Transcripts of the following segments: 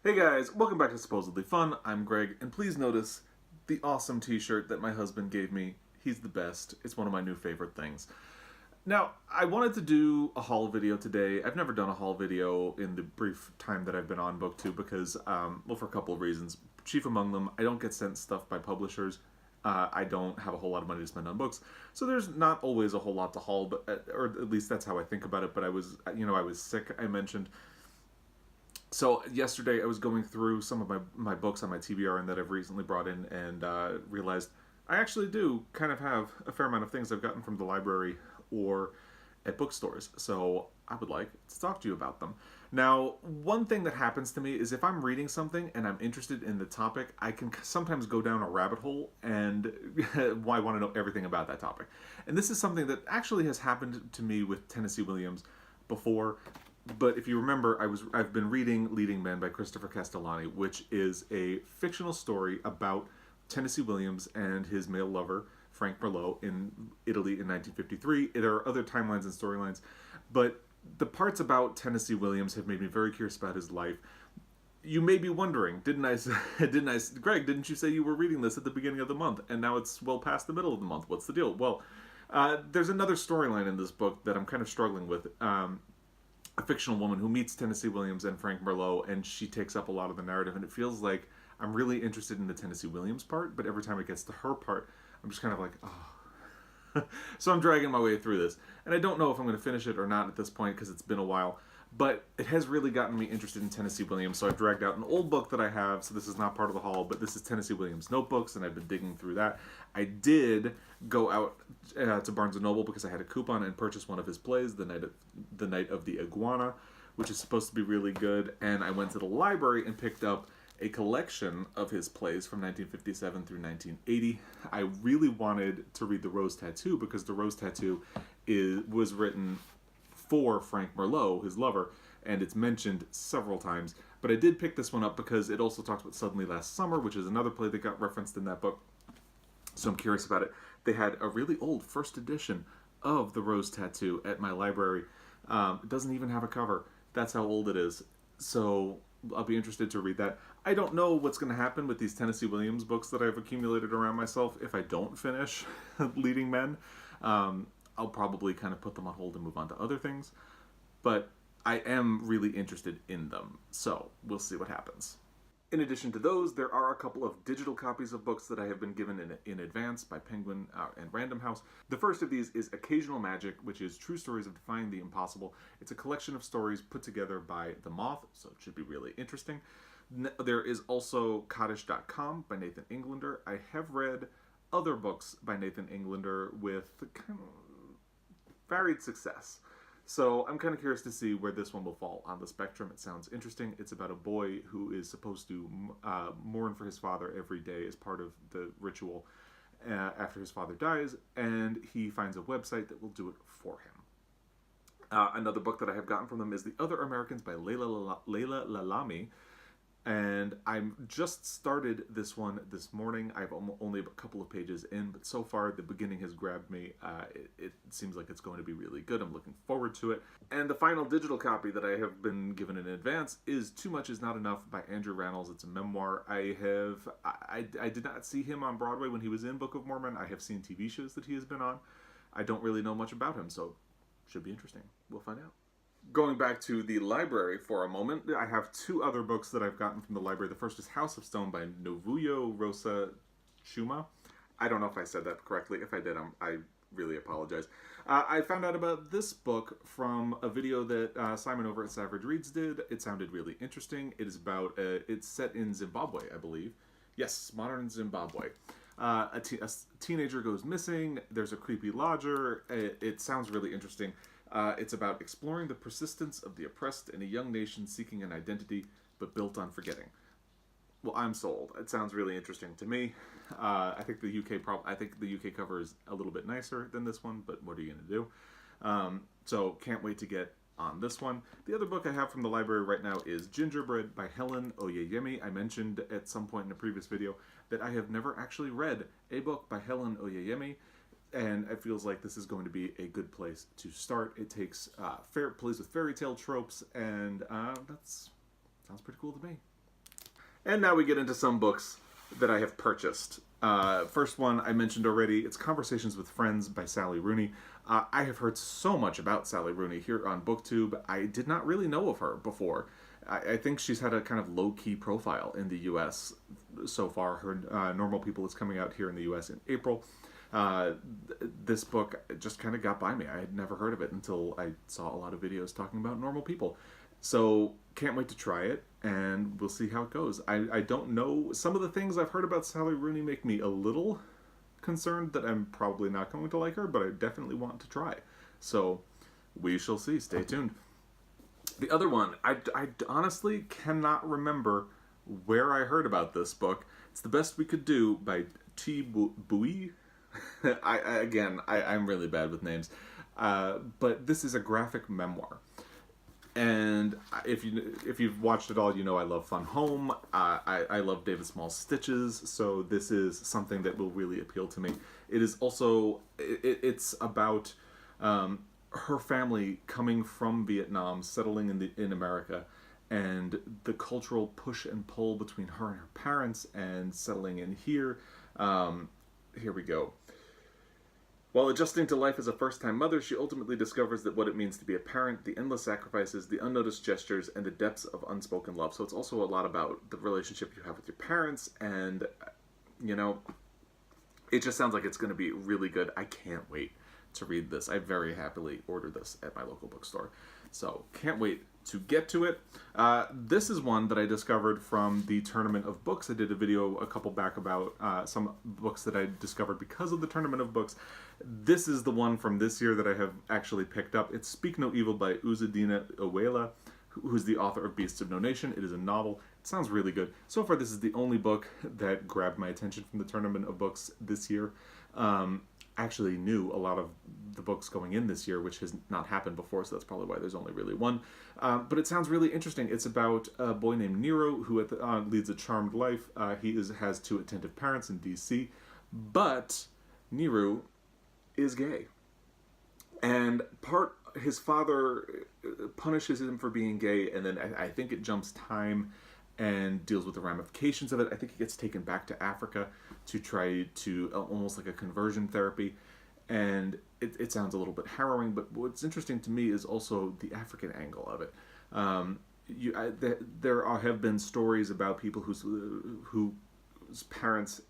Hey guys, welcome back to Supposedly Fun. I'm Greg, and please notice the awesome t-shirt that my husband gave me. He's the best. It's one of my new favorite things. Now, I wanted to do a haul video today. I've never done a haul video in the brief time that I've been on BookTube because, well, for a couple of reasons. Chief among them, I don't get sent stuff by publishers. I don't have a whole lot of money to spend on books, so there's not always a whole lot to haul. But or at least that's how I think about it. But I was sick. I mentioned. So yesterday I was going through some of my books on my TBR that I've recently brought in and realized I actually do kind of have a fair amount of things I've gotten from the library or at bookstores. So I would like to talk to you about them. Now, one thing that happens to me is if I'm reading something and I'm interested in the topic, I can sometimes go down a rabbit hole and I want to know everything about that topic. And this is something that actually has happened to me with Tennessee Williams before. But if you remember, I've been reading Leading Men by Christopher Castellani, which is a fictional story about Tennessee Williams and his male lover, Frank Merlot, in Italy in 1953. There are other timelines and storylines, but the parts about Tennessee Williams have made me very curious about his life. You may be wondering, Greg, didn't you say you were reading this at the beginning of the month, and now it's well past the middle of the month? What's the deal? Well, there's another storyline in this book that I'm kind of struggling with. A fictional woman who meets Tennessee Williams and Frank Merlot, and she takes up a lot of the narrative, and it feels like I'm really interested in the Tennessee Williams part, but every time it gets to her part, I'm just kind of like, oh. So I'm dragging my way through this, and I don't know if I'm going to finish it or not at this point because it's been a while, but it has really gotten me interested in Tennessee Williams, so I've dragged out an old book that I have, so this is not part of the haul, but this is Tennessee Williams Notebooks, and I've been digging through that. I did go out to Barnes & Noble because I had a coupon and purchased one of his plays, The Night of the Iguana, which is supposed to be really good, and I went to the library and picked up a collection of his plays from 1957 through 1980. I really wanted to read The Rose Tattoo because The Rose Tattoo was written for Frank Merlot, his lover, and it's mentioned several times. But I did pick this one up because it also talks about Suddenly Last Summer, which is another play that got referenced in that book. So I'm curious about it. They had a really old first edition of The Rose Tattoo at my library. It doesn't even have a cover. That's how old it is. So I'll be interested to read that. I don't know what's going to happen with these Tennessee Williams books that I've accumulated around myself if I don't finish Leading Men. I'll probably kind of put them on hold and move on to other things. But I am really interested in them. So we'll see what happens. In addition to those, there are a couple of digital copies of books that I have been given in advance by Penguin and Random House. The first of these is Occasional Magic, which is True Stories of Defying the Impossible. It's a collection of stories put together by The Moth, so it should be really interesting. There is also Kaddish.com by Nathan Englander. I have read other books by Nathan Englander with kind of varied success. So I'm kind of curious to see where this one will fall on the spectrum. It sounds interesting. It's about a boy who is supposed to mourn for his father every day as part of the ritual after his father dies, and he finds a website that will do it for him. Another book that I have gotten from them is The Other Americans by Leila Lalami. And I just started this one this morning. I've only a couple of pages in, but so far the beginning has grabbed me. It seems like it's going to be really good. I'm looking forward to it. And the final digital copy that I have been given in advance is Too Much Is Not Enough by Andrew Rannells. It's a memoir. I did not see him on Broadway when he was in Book of Mormon. I have seen TV shows that he has been on. I don't really know much about him, so should be interesting. We'll find out. Going back to the library for a moment, I have two other books that I've gotten from the library. The first is House of Stone by Novuyo Rosa Chuma. I don't know if I said that correctly. If I did, I really apologize. I found out about this book from a video that Simon over at Savage Reads did. It sounded really interesting. It is about, it's set in Zimbabwe, I believe. Yes, modern Zimbabwe. A teenager goes missing. There's a creepy lodger. It sounds really interesting. It's about exploring the persistence of the oppressed in a young nation seeking an identity, but built on forgetting. Well, I'm sold. It sounds really interesting to me. I think the UK cover is a little bit nicer than this one, but what are you going to do? So can't wait to get on this one. The other book I have from the library right now is Gingerbread by Helen Oyeyemi. I mentioned at some point in a previous video that I have never actually read a book by Helen Oyeyemi. And it feels like this is going to be a good place to start. It plays with fairy tale tropes, and that sounds pretty cool to me. And now we get into some books that I have purchased. First one I mentioned already, it's Conversations with Friends by Sally Rooney. I have heard so much about Sally Rooney here on BookTube. I did not really know of her before. I think she's had a kind of low-key profile in the U.S. so far. Her Normal People is coming out here in the U.S. in April. This book just kind of got by me. I had never heard of it until I saw a lot of videos talking about Normal People. So, can't wait to try it, and we'll see how it goes. I don't know. Some of the things I've heard about Sally Rooney make me a little concerned that I'm probably not going to like her, but I definitely want to try. So, we shall see. Stay tuned. The other one, I honestly cannot remember where I heard about this book. It's The Best We Could Do by Thi Bui. I'm really bad with names. But this is a graphic memoir. And if you've watched it all, you know I love Fun Home. I love David Small's Stitches, so this is something that will really appeal to me. It is also it's about her family coming from Vietnam, settling in America, and the cultural push and pull between her and her parents, and settling in here. Here we go. While adjusting to life as a first-time mother, she ultimately discovers that what it means to be a parent, the endless sacrifices, the unnoticed gestures, and the depths of unspoken love. So it's also a lot about the relationship you have with your parents, and, you know, it just sounds like it's going to be really good. I can't wait to read this. I very happily ordered this at my local bookstore. So, can't wait to get to it. This is one that I discovered from the Tournament of Books. I did a video a couple back about some books that I discovered because of the Tournament of Books. This is the one from this year that I have actually picked up. It's Speak No Evil by Uzodinma Ewela, who's the author of Beasts of No Nation. It is a novel. It sounds really good. So far, this is the only book that grabbed my attention from the Tournament of Books this year. Actually knew a lot of the books going in this year, which has not happened before, so that's probably why there's only really one. But it sounds really interesting. It's about a boy named Nero who leads a charmed life. He has two attentive parents in D.C., but Nero is gay. And his father punishes him for being gay, and then I think it jumps time and deals with the ramifications of it. I think he gets taken back to Africa to try to almost like a conversion therapy, and it sounds a little bit harrowing, but what's interesting to me is also the African angle of it. There have been stories about people whose parents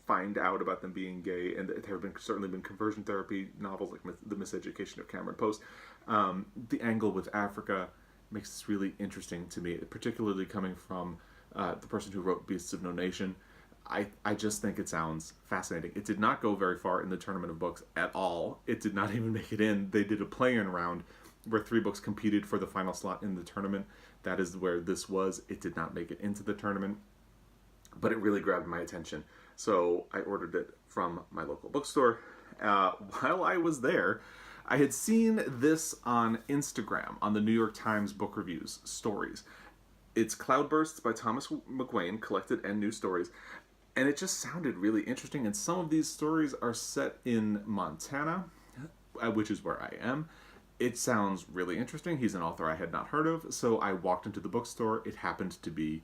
find out about them being gay, and there have certainly been conversion therapy novels like The Miseducation of Cameron Post. The angle with Africa makes this really interesting to me, particularly coming from the person who wrote Beasts of No Nation. I just think it sounds fascinating. It did not go very far in the Tournament of Books at all. It did not even make it in. They did a play-in round where 3 books competed for the final slot in the tournament. That is where this was. It did not make it into the tournament, but it really grabbed my attention. So I ordered it from my local bookstore. While I was there, I had seen this on Instagram, on the New York Times Book Reviews stories. It's Cloudbursts by Thomas McGuane, collected and new stories. And it just sounded really interesting. And some of these stories are set in Montana, which is where I am. It sounds really interesting. He's an author I had not heard of. So I walked into the bookstore. It happened to be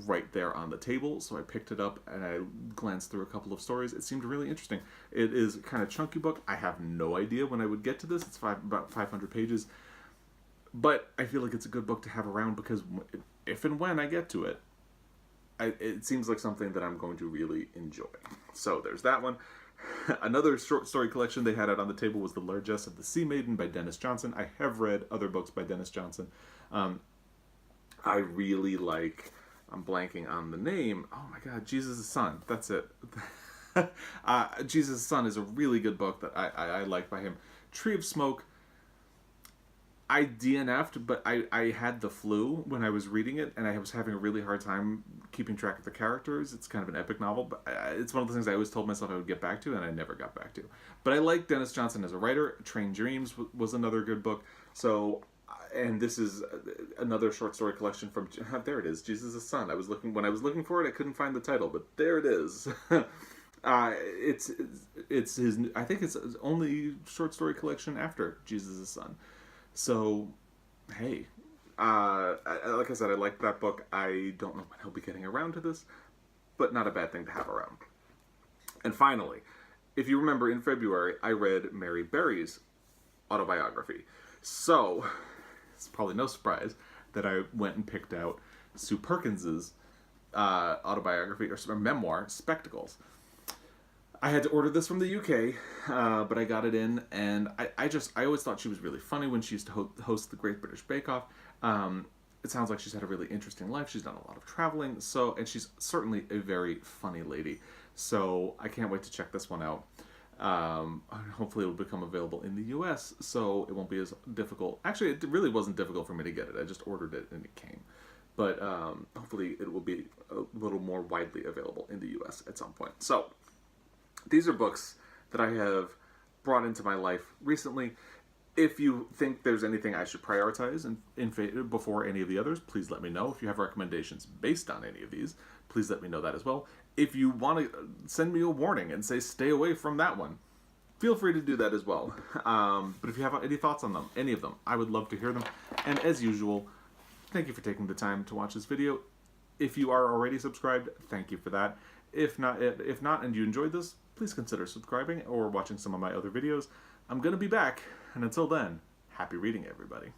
right there on the table, so I picked it up and I glanced through a couple of stories. It seemed really interesting. It is a kind of chunky book. I have no idea when I would get to this. It's about 500 pages, but I feel like it's a good book to have around because if and when I get to it, it seems like something that I'm going to really enjoy. So there's that one. Another short story collection they had out on the table was The Largesse of the Sea Maiden by Dennis Johnson. I have read other books by Dennis Johnson. I really like... I'm blanking on the name. Oh my god, Jesus' Son. That's it. Jesus' Son is a really good book that I like by him. Tree of Smoke, I DNF'd, but I had the flu when I was reading it, and I was having a really hard time keeping track of the characters. It's kind of an epic novel, but it's one of the things I always told myself I would get back to, and I never got back to. But I like Dennis Johnson as a writer. Train Dreams was another good book. So... and this is another short story collection from... there it is, Jesus' Son. When I was looking for it, I couldn't find the title, but there it is. It's his... I think it's his only short story collection after Jesus' Son. So, hey, Like I said, I liked that book. I don't know when he'll be getting around to this, but not a bad thing to have around. And finally, if you remember, in February, I read Mary Berry's autobiography. So, it's probably no surprise that I went and picked out Sue Perkins's autobiography, or memoir, Spectacles. I had to order this from the UK, but I got it in, and I always thought she was really funny when she used to host the Great British Bake Off. It sounds like she's had a really interesting life. She's done a lot of traveling, and she's certainly a very funny lady. So I can't wait to check this one out. Hopefully it'll become available in the US, so it won't be as difficult. Actually, it really wasn't difficult for me to get it. I just ordered it and it came. But hopefully it will be a little more widely available in the US at some point. So these are books that I have brought into my life recently. If you think there's anything I should prioritize before any of the others, please let me know. If you have recommendations based on any of these, please let me know that as well. If you want to send me a warning and say stay away from that one, feel free to do that as well. But if you have any thoughts on them, any of them, I would love to hear them. And as usual, thank you for taking the time to watch this video. If you are already subscribed, thank you for that. If not, and you enjoyed this, please consider subscribing or watching some of my other videos. I'm going to be back, and until then, happy reading, everybody.